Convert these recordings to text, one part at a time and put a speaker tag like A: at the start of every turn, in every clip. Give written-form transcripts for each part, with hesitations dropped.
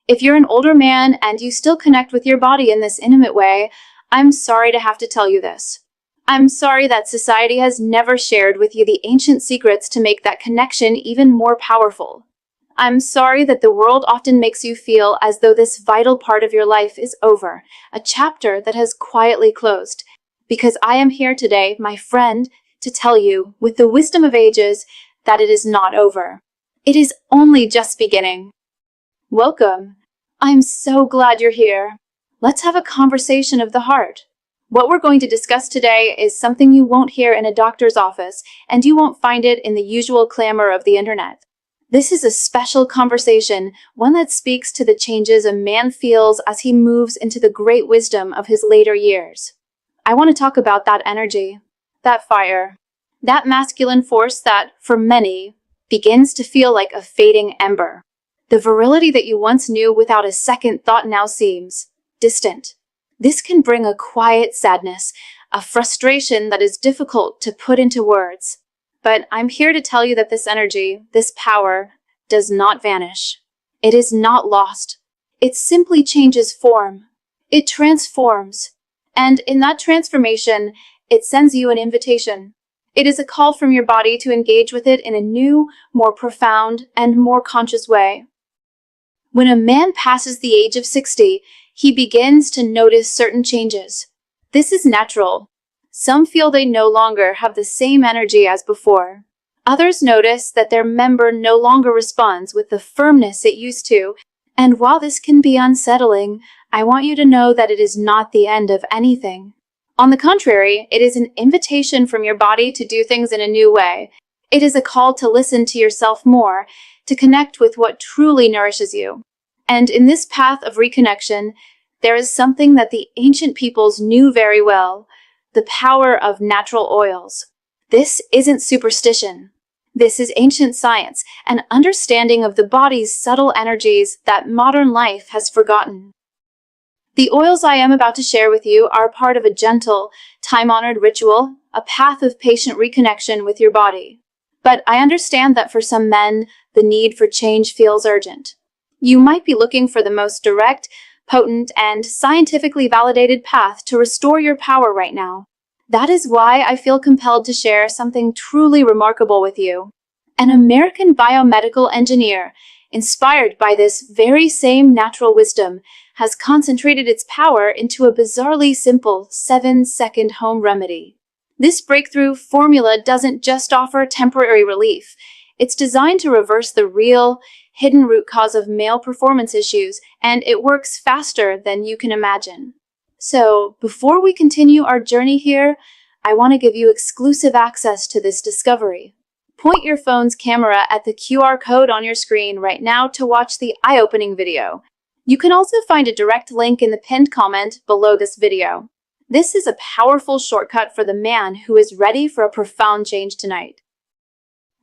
A: If you're an older man and you still connect with your body in this intimate way, I'm sorry to have to tell you this. I'm sorry that society has never shared with you the ancient secrets to make that connection even more powerful. I'm sorry that the world often makes you feel as though this vital part of your life is over, a chapter that has quietly closed. Because I am here today, my friend, to tell you, with the wisdom of ages, that it is not over. It is only just beginning. Welcome. I'm so glad you're here. Let's have a conversation of the heart. What we're going to discuss today is something you won't hear in a doctor's office, and you won't find it in the usual clamor of the internet. This is a special conversation, one that speaks to the changes a man feels as he moves into the great wisdom of his later years. I want to talk about that energy, that fire, that masculine force that, for many, begins to feel like a fading ember. The virility that you once knew without a second thought now seems distant. This can bring a quiet sadness, a frustration that is difficult to put into words. But I'm here to tell you that this energy, this power, does not vanish. It is not lost. It simply changes form. It transforms. And in that transformation, it sends you an invitation. It is a call from your body to engage with it in a new, more profound, and more conscious way. When a man passes the age of 60, he begins to notice certain changes. This is natural. Some feel they no longer have the same energy as before. Others notice that their member no longer responds with the firmness it used to, and while this can be unsettling, I want you to know that it is not the end of anything. On the contrary, it is an invitation from your body to do things in a new way. It is a call to listen to yourself more, to connect with what truly nourishes you. And in this path of reconnection, there is something that the ancient peoples knew very well, the power of natural oils. This isn't superstition. This is ancient science, an understanding of the body's subtle energies that modern life has forgotten. The oils I am about to share with you are part of a gentle, time-honored ritual, a path of patient reconnection with your body. But I understand that for some men, the need for change feels urgent. You might be looking for the most direct, potent, and scientifically validated path to restore your power right now. That is why I feel compelled to share something truly remarkable with you. An American biomedical engineer, inspired by this very same natural wisdom, has concentrated its power into a bizarrely simple 7-second home remedy. This breakthrough formula doesn't just offer temporary relief. It's designed to reverse the real, hidden root cause of male performance issues, and it works faster than you can imagine. So, before we continue our journey here, I want to give you exclusive access to this discovery. Point your phone's camera at the QR code on your screen right now to watch the eye-opening video. You can also find a direct link in the pinned comment below this video. This is a powerful shortcut for the man who is ready for a profound change tonight.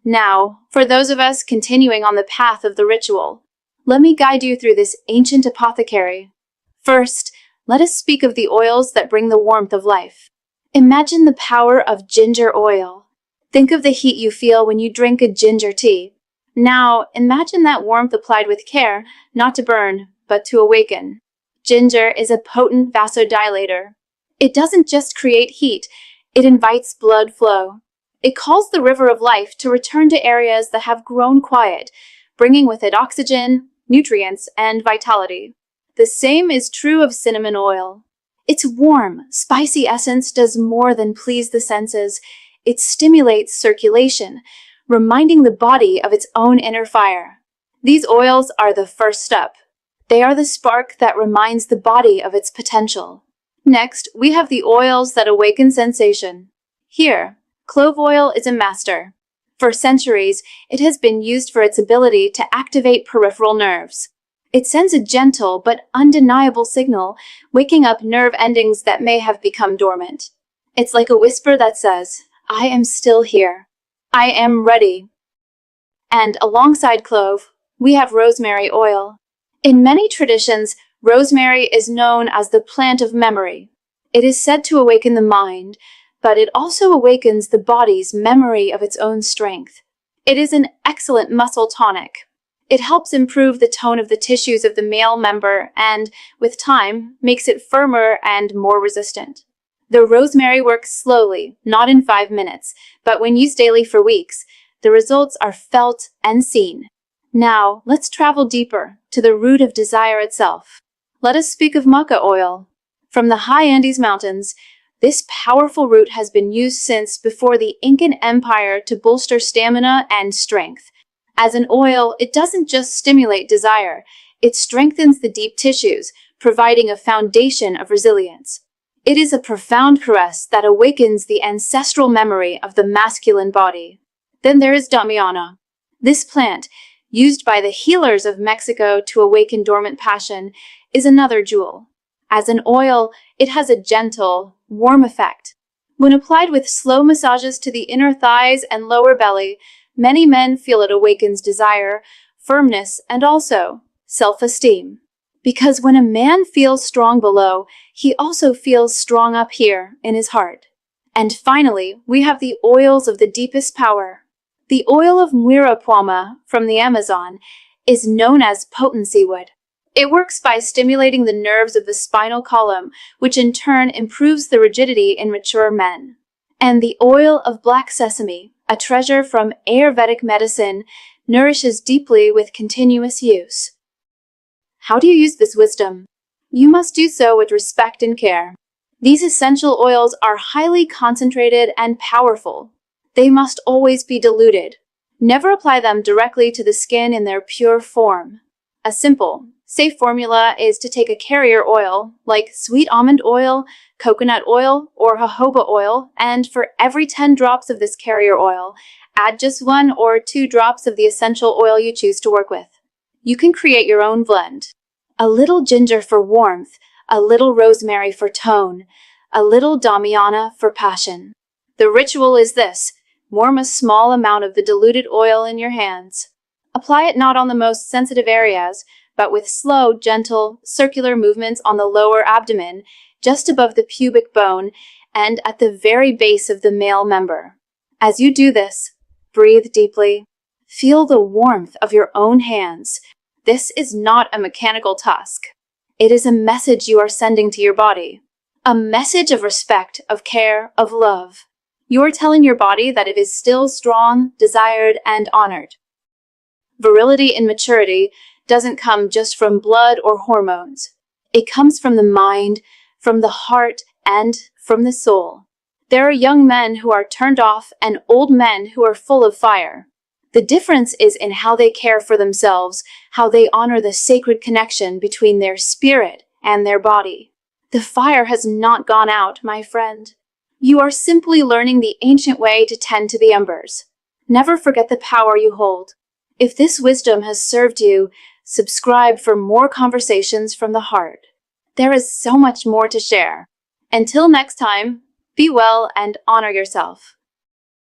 A: Now, for those of us continuing on the path of the ritual, let me guide you through this ancient apothecary. First, let us speak of the oils that bring the warmth of life. Imagine the power of ginger oil. Think of the heat you feel when you drink a ginger tea. Now, imagine that warmth applied with care, not to burn, but to awaken. Ginger is a potent vasodilator. It doesn't just create heat, it invites blood flow. It calls the river of life to return to areas that have grown quiet, bringing with it oxygen, nutrients, and vitality. The same is true of cinnamon oil. Its warm, spicy essence does more than please the senses. It stimulates circulation, reminding the body of its own inner fire. These oils are the first step. They are the spark that reminds the body of its potential. Next, we have the oils that awaken sensation. Here, clove oil is a master. For centuries, it has been used for its ability to activate peripheral nerves. It sends a gentle but undeniable signal, waking up nerve endings that may have become dormant. It's like a whisper that says, "I am still here. I am ready." And alongside clove, we have rosemary oil. In many traditions, rosemary is known as the plant of memory. It is said to awaken the mind, but it also awakens the body's memory of its own strength. It is an excellent muscle tonic. It helps improve the tone of the tissues of the male member and, with time, makes it firmer and more resistant. The rosemary works slowly, not in 5 minutes, but when used daily for weeks, the results are felt and seen. Now, let's travel deeper, to the root of desire itself. Let us speak of maca oil. From the high Andes Mountains, this powerful root has been used since before the Incan Empire to bolster stamina and strength. As an oil, it doesn't just stimulate desire, it strengthens the deep tissues, providing a foundation of resilience. It is a profound caress that awakens the ancestral memory of the masculine body. Then there is damiana. This plant, used by the healers of Mexico to awaken dormant passion, is another jewel. As an oil, it has a gentle, warm effect. When applied with slow massages to the inner thighs and lower belly, many men feel it awakens desire, firmness, and also self-esteem. Because when a man feels strong below, he also feels strong up here in his heart. And finally, we have the oils of the deepest power. The oil of muirapuama from the Amazon is known as potency wood. It works by stimulating the nerves of the spinal column, which in turn improves the rigidity in mature men. And the oil of black sesame, a treasure from Ayurvedic medicine, nourishes deeply with continuous use. How do you use this wisdom? You must do so with respect and care. These essential oils are highly concentrated and powerful. They must always be diluted. Never apply them directly to the skin in their pure form. A simple, safe formula is to take a carrier oil, like sweet almond oil, coconut oil, or jojoba oil, and for every 10 drops of this carrier oil, add just 1 or 2 drops of the essential oil you choose to work with. You can create your own blend. A little ginger for warmth, a little rosemary for tone, a little damiana for passion. The ritual is this: warm a small amount of the diluted oil in your hands. Apply it not on the most sensitive areas, but with slow, gentle, circular movements on the lower abdomen, just above the pubic bone, and at the very base of the male member. As you do this, breathe deeply. Feel the warmth of your own hands. This is not a mechanical task. It is a message you are sending to your body. A message of respect, of care, of love. You are telling your body that it is still strong, desired, and honored. Virility in maturity doesn't come just from blood or hormones. It comes from the mind, from the heart, and from the soul. There are young men who are turned off and old men who are full of fire. The difference is in how they care for themselves, how they honor the sacred connection between their spirit and their body. The fire has not gone out, my friend. You are simply learning the ancient way to tend to the embers. Never forget the power you hold. If this wisdom has served you, subscribe for more conversations from the heart. There is so much more to share. Until next time, be well and honor yourself.